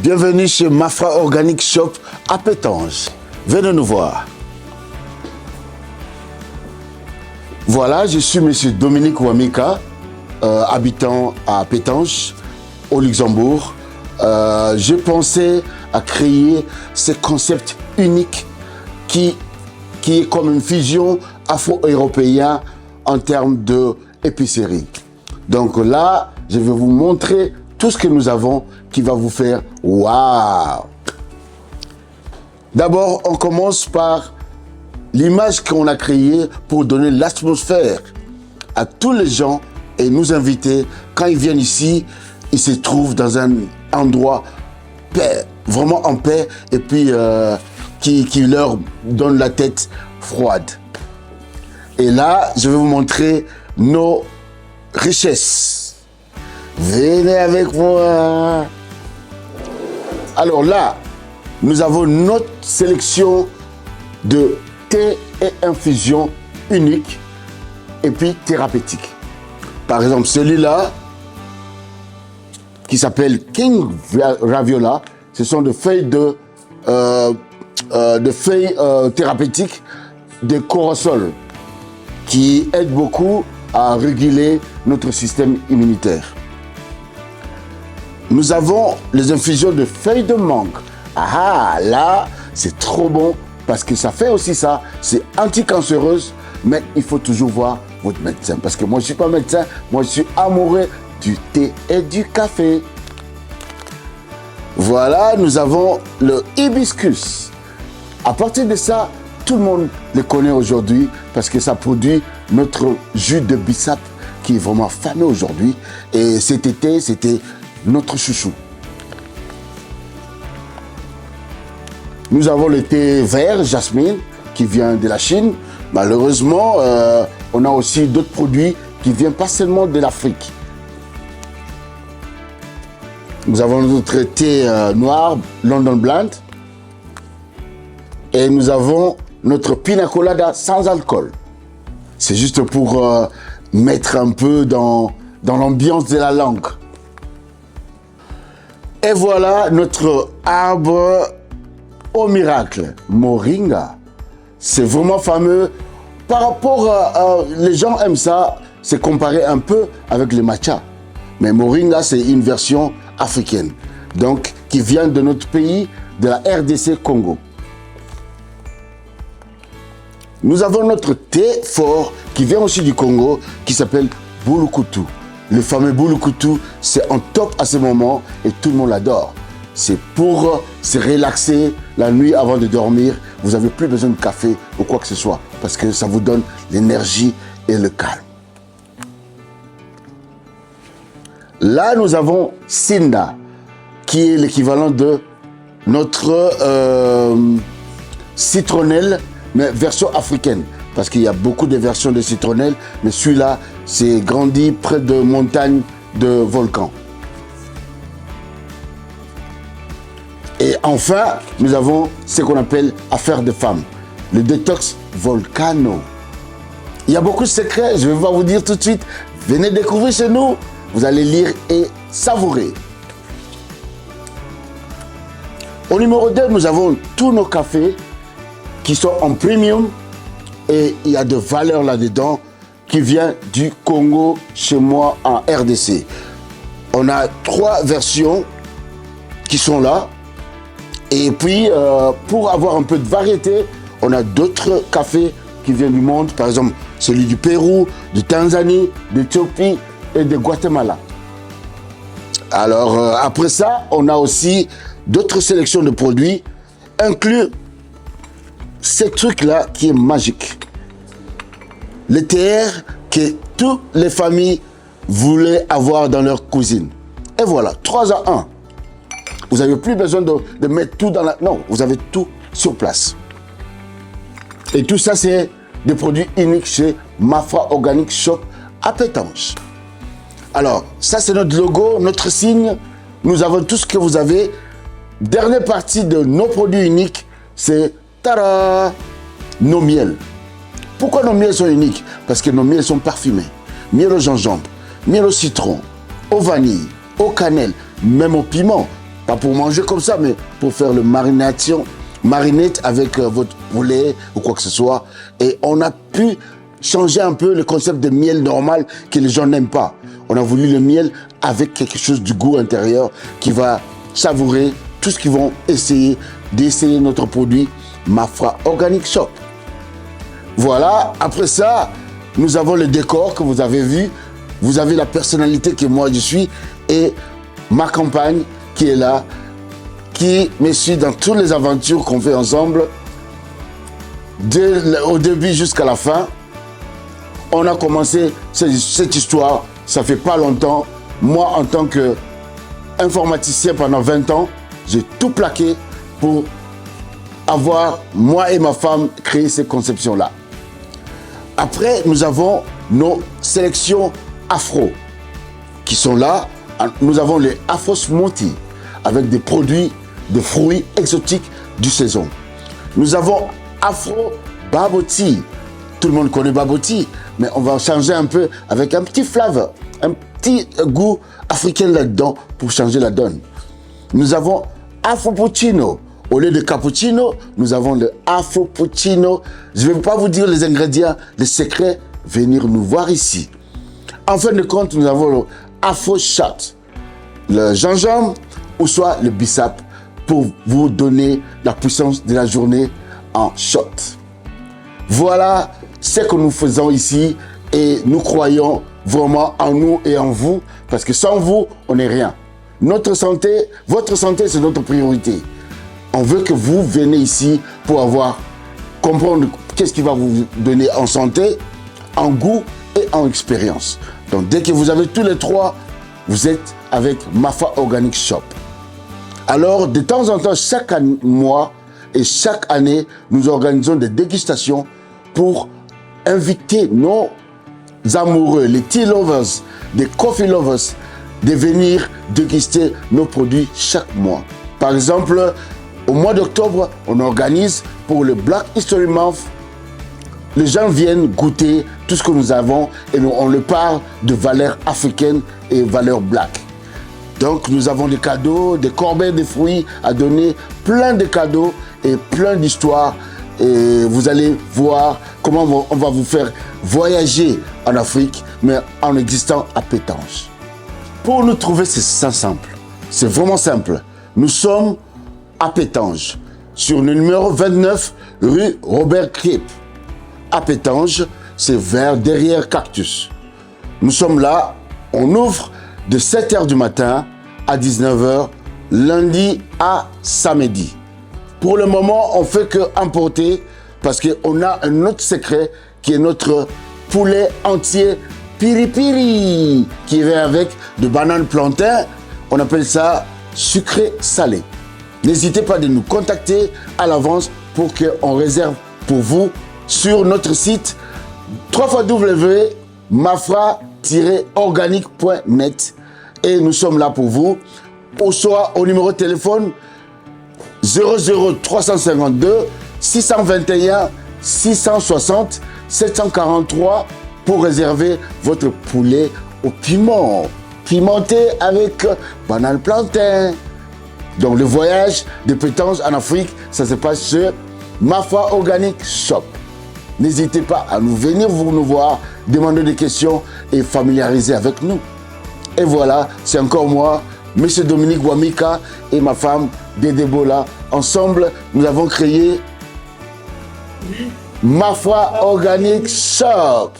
Bienvenue chez Mafra Organic Shop à Pétange. Venez nous voir. Voilà, je suis monsieur Dominique Wamika, habitant à Pétange, au Luxembourg. J'ai pensé à créer ce concept unique qui est comme une fusion afro-européenne en termes d'épicerie. Donc là, je vais vous montrer tout ce que nous avons qui va vous faire waouh. D'abord, on commence par l'image qu'on a créée pour donner l'atmosphère à tous les gens et nous inviter. Quand ils viennent ici, ils se trouvent dans un endroit paix, vraiment en paix et puis qui leur donne la tête froide. Et là, je vais vous montrer nos richesses. Venez avec moi. Alors là, nous avons notre sélection de thé et infusions uniques et puis thérapeutiques. Par exemple, celui-là, qui s'appelle King Raviola, ce sont des feuilles thérapeutiques de corosol qui aident beaucoup à réguler notre système immunitaire. Nous avons les infusions de feuilles de mangue. Ah, là, c'est trop bon parce que ça fait aussi ça. C'est anticancéreuse, mais il faut toujours voir votre médecin. Parce que moi, je ne suis pas médecin, moi, je suis amoureux du thé et du café. Voilà, nous avons le hibiscus. À partir de ça, tout le monde le connaît aujourd'hui parce que ça produit notre jus de bissap qui est vraiment fameux aujourd'hui. Et cet été, c'était notre chouchou. Nous avons le thé vert, jasmine, qui vient de la Chine. Malheureusement, on a aussi d'autres produits qui viennent pas seulement de l'Afrique. Nous avons notre thé noir, London Blend. Et nous avons notre pina colada sans alcool. C'est juste pour mettre un peu dans l'ambiance de la langue. Et voilà notre arbre au miracle, Moringa. C'est vraiment fameux. Par rapport à les gens aiment ça, c'est comparé un peu avec le matcha. Mais Moringa, c'est une version africaine, donc qui vient de notre pays, de la RDC Congo. Nous avons notre thé fort qui vient aussi du Congo, qui s'appelle Bulukutu. Le fameux Bulukutu, c'est en top à ce moment et tout le monde l'adore. C'est pour se relaxer la nuit avant de dormir. Vous n'avez plus besoin de café ou quoi que ce soit parce que ça vous donne l'énergie et le calme. Là, nous avons Sinda, qui est l'équivalent de notre citronnelle, mais version africaine. Parce qu'il y a beaucoup de versions de citronnelle, mais celui-là, c'est grandi près de montagnes de volcans. Et enfin, nous avons ce qu'on appelle affaire de femmes, le détox Volcano. Il y a beaucoup de secrets, je vais pas vous dire tout de suite. Venez découvrir chez nous, vous allez lire et savourer. Au numéro 2, nous avons tous nos cafés qui sont en premium et il y a de valeur là-dedans qui vient du Congo, chez moi en RDC. On a 3 versions qui sont là. Et puis, pour avoir un peu de variété, on a d'autres cafés qui viennent du monde. Par exemple, celui du Pérou, de Tanzanie, d'Éthiopie et de Guatemala. Alors, après ça, on a aussi d'autres sélections de produits, inclus ce truc-là qui est magique. Le TR que toutes les familles voulaient avoir dans leur cuisine. Et voilà, 3 à 1. Vous n'avez plus besoin de mettre tout dans la... Non, vous avez tout sur place. Et tout ça, c'est des produits uniques chez Mafra Organic Shop à Pétange. Alors, ça, c'est notre logo, notre signe. Nous avons tout ce que vous avez. Dernière partie de nos produits uniques, c'est tada, nos miels. Pourquoi nos miels sont uniques? Parce que nos miels sont parfumés. Miel au gingembre, miel au citron, au vanille, au cannelle, même au piment. Pas pour manger comme ça, mais pour faire le marinade avec votre poulet ou quoi que ce soit. Et on a pu changer un peu le concept de miel normal que les gens n'aiment pas. On a voulu le miel avec quelque chose du goût intérieur qui va savourer tout ce qu'ils vont d'essayer notre produit Mafra Organic Shop. Voilà, après ça, nous avons le décor que vous avez vu. Vous avez la personnalité que moi je suis et ma compagne qui est là, qui me suit dans toutes les aventures qu'on fait ensemble, au début jusqu'à la fin. On a commencé cette histoire, ça fait pas longtemps. Moi, en tant qu'informaticien pendant 20 ans, j'ai tout plaqué pour avoir, moi et ma femme, créé ces conceptions-là. Après, nous avons nos sélections afro qui sont là. Nous avons les Afro Smoothies avec des produits de fruits exotiques du saison. Nous avons Afro Bubble Tea. Tout le monde connaît Bubble Tea, mais on va changer un peu avec un petit flavor, un petit goût africain là-dedans pour changer la donne. Nous avons Afro Puccino. Au lieu de cappuccino, nous avons le Afro Puccino. Je ne vais pas vous dire les ingrédients, les secrets, venir nous voir ici. En fin de compte, nous avons le Afro Shot, le gingembre ou soit le bissap pour vous donner la puissance de la journée en shot. Voilà ce que nous faisons ici et nous croyons vraiment en nous et en vous parce que sans vous, on n'est rien. Notre santé, votre santé, c'est notre priorité. On veut que vous venez ici pour comprendre qu'est-ce qui va vous donner en santé, en goût et en expérience. Donc dès que vous avez tous les trois, vous êtes avec Mafra Organic Shop. Alors de temps en temps, chaque mois et chaque année, nous organisons des dégustations pour inviter nos amoureux, les tea lovers, les coffee lovers, de venir déguster nos produits chaque mois. Par exemple, au mois d'octobre, on organise pour le Black History Month. Les gens viennent goûter tout ce que nous avons et on leur parle de valeurs africaines et valeurs black. Donc nous avons des cadeaux, des corbeilles de fruits à donner, plein de cadeaux et plein d'histoires. Et vous allez voir comment on va vous faire voyager en Afrique, mais en existant à Pétange. Pour nous trouver, c'est ça simple. C'est vraiment simple. Nous sommes à Pétange, sur le numéro 29, rue Robert Kriep. À Pétange, c'est derrière Cactus. Nous sommes là, on ouvre de 7h du matin à 19h, lundi à samedi. Pour le moment, on fait que importer parce qu'on a un autre secret qui est notre poulet entier piri-piri qui vient avec de bananes plantain. On appelle ça sucré salé. N'hésitez pas de nous contacter à l'avance pour qu'on réserve pour vous sur notre site www.mafra-organic.net et nous sommes là pour vous. Ou soit au numéro de téléphone 00352 621 660 743 pour réserver votre poulet au piment. Pimenté avec banane plantain. Donc le voyage de Pétange en Afrique, ça se passe sur Mafra Organic Shop. N'hésitez pas à venir nous voir, demander des questions et familiariser avec nous. Et voilà, c'est encore moi, M. Dominique Wamika et ma femme Dédé Bola. Ensemble, nous avons créé Mafra Organic Shop.